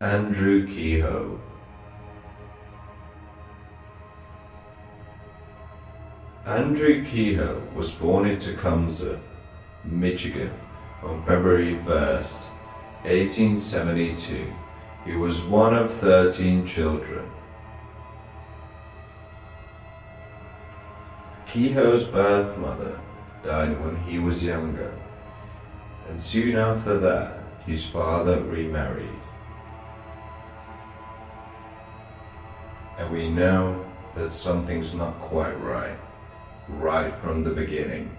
Andrew Kehoe. Andrew Kehoe was born in Tecumseh, Michigan on February 1st, 1872. He was one of 13 children. Kehoe's birth mother died when he was younger, and soon after that, his father remarried. And we know that something's not quite right from the beginning.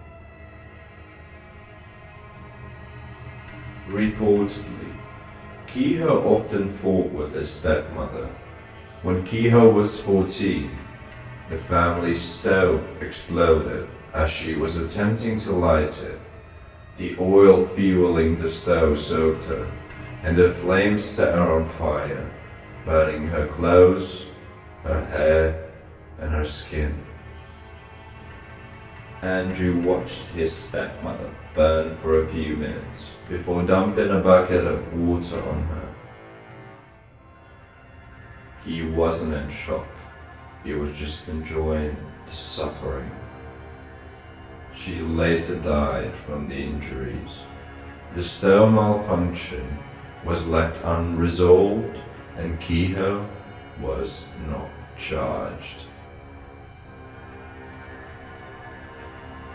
Reportedly, Kehoe often fought with his stepmother. When Kehoe was 14, the family stove exploded as she was attempting to light it. The oil fueling the stove soaked her, and the flames set her on fire, burning her clothes, her hair, and her skin. Andrew watched his stepmother burn for a few minutes before dumping a bucket of water on her. He wasn't in shock, he was just enjoying the suffering. She later died from the injuries. The stove malfunction was left unresolved, and Kehoe was not charged.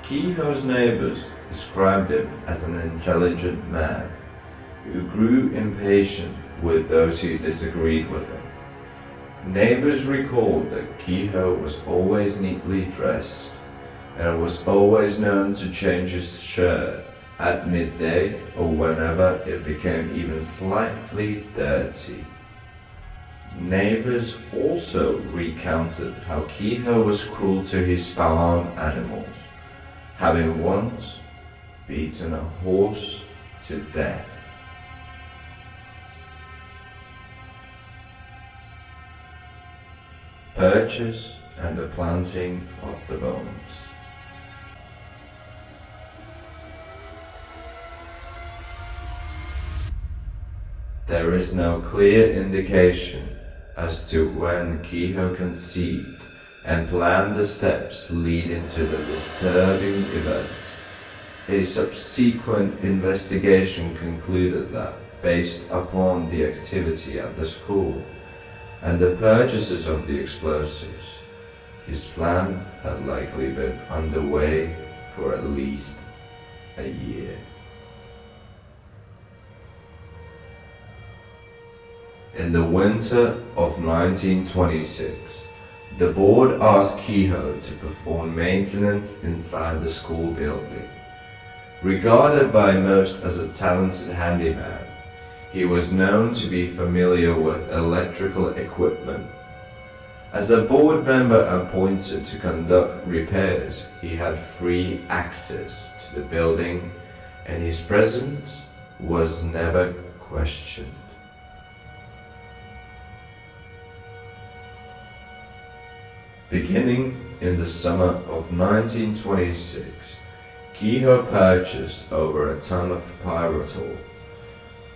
Kehoe's neighbors described him as an intelligent man who grew impatient with those who disagreed with him. Neighbors recalled that Kehoe was always neatly dressed and was always known to change his shirt at midday or whenever it became even slightly dirty. Neighbors also recounted how Kehoe was cruel to his farm animals, having once beaten a horse to death. Purchase and the planting of the bones. There is no clear indication as to when Kehoe conceived and planned the steps leading to the disturbing event. A subsequent investigation concluded that, based upon the activity at the school and the purchases of the explosives, his plan had likely been underway for at least a year. In the winter of 1926, the board asked Kehoe to perform maintenance inside the school building. Regarded by most as a talented handyman, he was known to be familiar with electrical equipment. As a board member appointed to conduct repairs, he had free access to the building, and his presence was never questioned. Beginning in the summer of 1926, Kehoe purchased over a ton of pyritol,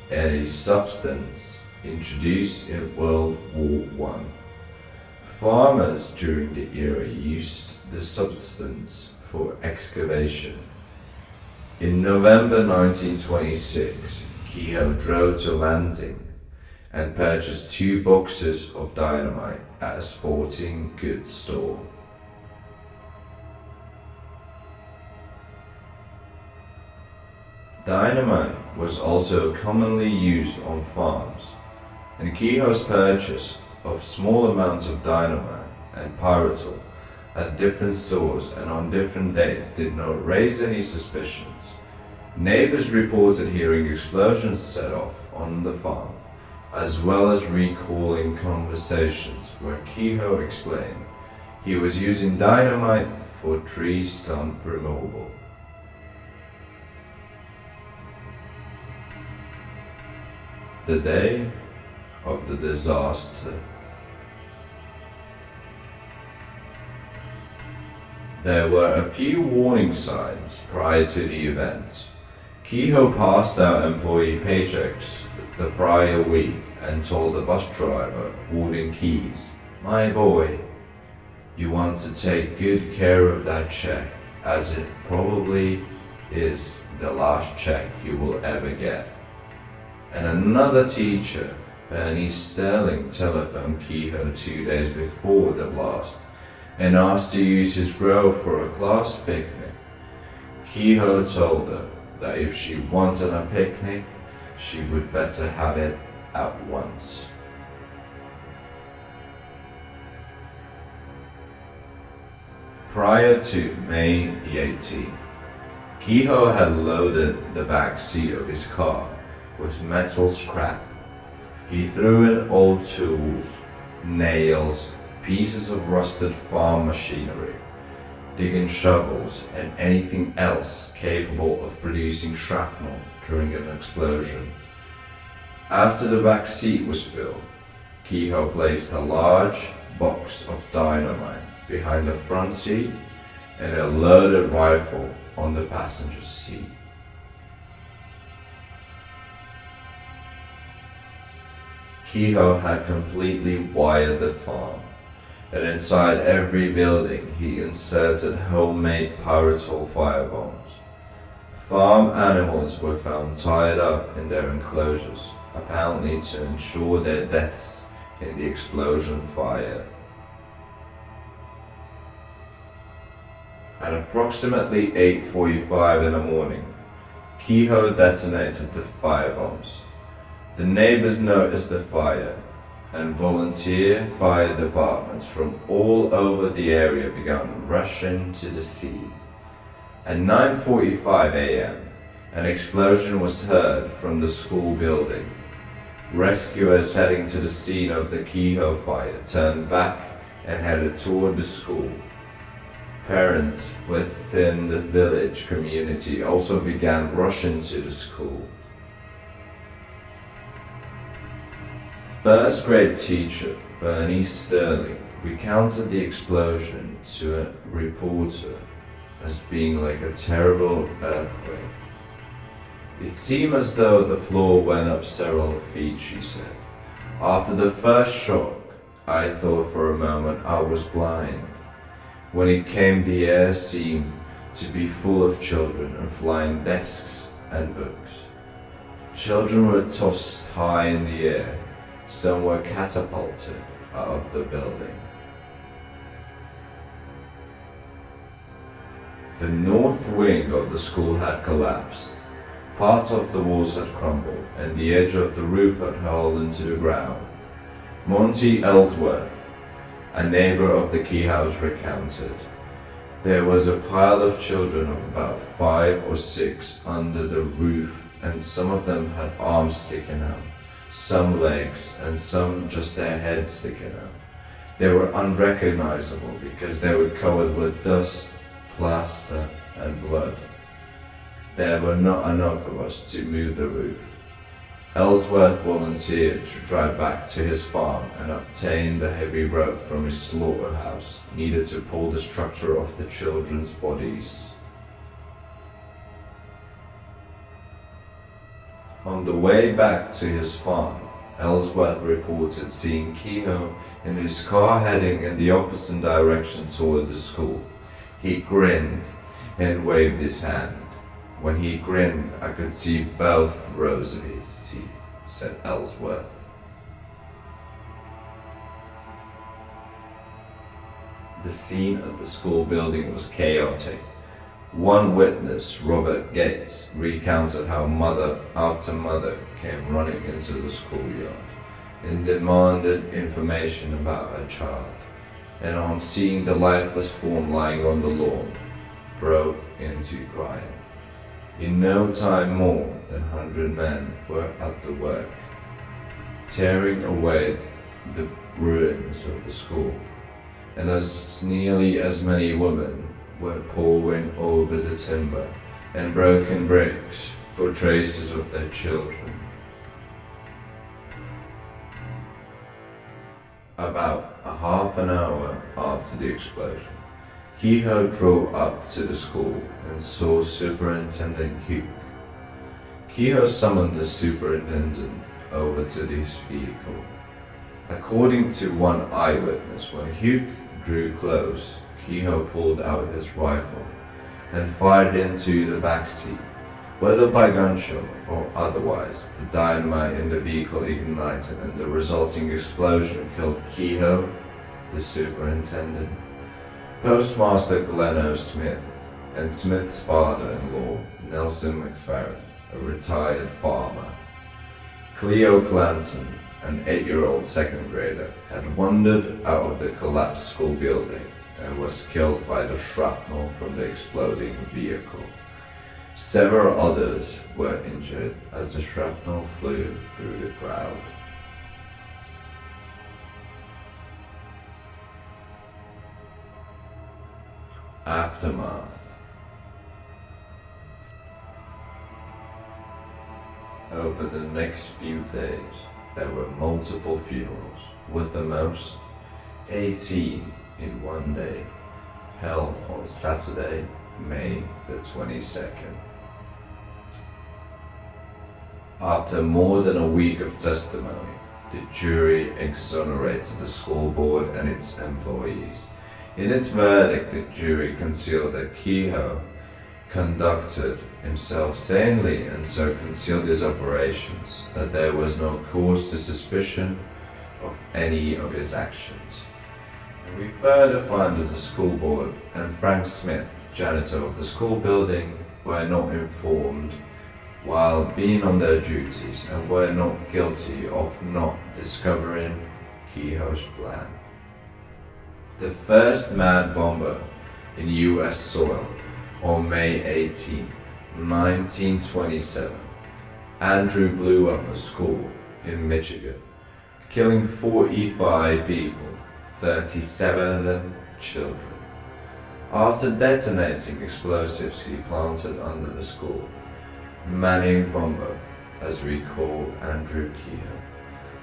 a substance introduced in World War I. Farmers during the era used the substance for excavation. In November 1926, Kehoe drove to Lansing and purchased 2 boxes of dynamite at a sporting goods store. Dynamite was also commonly used on farms, and Kehoe's purchase of small amounts of dynamite and pyritol at different stores and on different dates did not raise any suspicions. Neighbors reported hearing explosions set off on the farm, as well as recalling conversations where Kehoe explained he was using dynamite for tree stump removal. The day of the disaster. There were a few warning signs prior to the event. Kehoe passed out employee paychecks the prior week and told the bus driver holding keys, "My boy, you want to take good care of that check, as it probably is the last check you will ever get." And another teacher, Bernie Sterling, telephoned Kehoe 2 days before the blast and asked to use his grove for a class picnic. Kehoe told her that if she wanted a picnic, she would better have it at once. Prior to May the 18th, Kehoe had loaded the back seat of his car with metal scrap. He threw in old tools, nails, pieces of rusted farm machinery, digging shovels, and anything else capable of producing shrapnel during an explosion. After the back seat was filled, Kehoe placed a large box of dynamite behind the front seat and a loaded rifle on the passenger seat. Kehoe had completely wired the farm, and inside every building he inserted homemade pyrolytic firebombs. Farm animals were found tied up in their enclosures, apparently to ensure their deaths in the explosion fire. At approximately 8:45 in the morning, Kehoe detonated the firebombs. The neighbors noticed the fire, and volunteer fire departments from all over the area began rushing to the scene. At 9:45 a.m., an explosion was heard from the school building. Rescuers heading to the scene of the Kehoe fire turned back and headed toward the school. Parents within the village community also began rushing to the school. First grade teacher Bernie Sterling recounted the explosion to a reporter as being like a terrible earthquake. It seemed as though the floor went up several feet, she said. After the first shock, I thought for a moment I was blind. When it came, the air seemed to be full of children and flying desks and books. Children were tossed high in the air. Some were catapulted out of the building. The north wing of the school had collapsed. Parts of the walls had crumbled, and the edge of the roof had hurled into the ground. Monty Ellsworth, a neighbor of the Kehoes, recounted, "There was a pile of children of about 5 or 6 under the roof, and some of them had arms sticking out, some legs, and some just their heads sticking out. They were unrecognizable because they were covered with dust, plaster, and blood. There were not enough of us to move the roof." Ellsworth volunteered to drive back to his farm and obtain the heavy rope from his slaughterhouse needed to pull the structure of the children's bodies. On the way back to his farm, Ellsworth reported seeing Kehoe in his car heading in the opposite direction toward the school. He grinned and waved his hand. "When he grinned, I could see both rows of his teeth," said Ellsworth. The scene at the school building was chaotic. One witness, Robert Gates, recounted how mother after mother came running into the schoolyard and demanded information about her child, and on seeing the lifeless form lying on the lawn, broke into crying. In no time more than 100 men were at the work, tearing away the ruins of the school, and as nearly as many women were poring over the timber and broken bricks for traces of their children. About a half an hour after the explosion, Kehoe drove up to the school and saw Superintendent Hugh. Kehoe summoned the superintendent over to this vehicle. According to one eyewitness, when Hugh drew close, Kehoe pulled out his rifle and fired into the back seat. Whether by gunshot or otherwise, the dynamite in the vehicle ignited and the resulting explosion killed Kehoe, the superintendent, Postmaster Glenn O. Smith, and Smith's father-in-law, Nelson McFerrin, a retired farmer. Cleo Clanton, an 8-year-old second grader, had wandered out of the collapsed school building and was killed by the shrapnel from the exploding vehicle. Several others were injured as the shrapnel flew through the crowd. Aftermath. Over the next few days, there were multiple funerals, with the most 18 in one day, held on Saturday, May the 22nd. After more than a week of testimony, the jury exonerated the school board and its employees. In its verdict, the jury concealed that Kehoe conducted himself sanely and so concealed his operations that there was no cause to suspicion of any of his actions. And we further find that the school board and Frank Smith, janitor of the school building, were not informed while being on their duties and were not guilty of not discovering Kehoe's plan. The first mad bomber in US soil on May 18, 1927, Andrew blew up a school in Michigan, killing 45 people, 37 of them children. After detonating explosives he planted under the school, Manning Bomber, as we call Andrew Kehoe,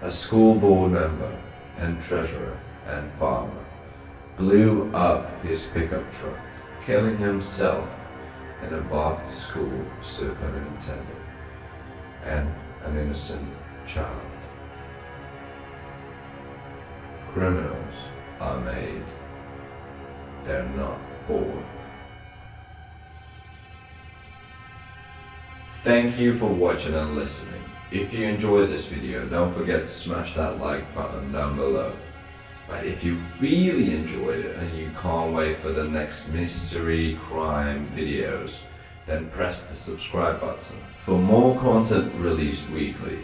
a school board member and treasurer and farmer, blew up his pickup truck, killing himself and a Bach school superintendent and an innocent child. Criminals are made, they're not born. Thank you for watching and listening. If you enjoyed this video, don't forget to smash that like button down below. But if you really enjoyed it and you can't wait for the next mystery crime videos, then press the subscribe button for more content released weekly.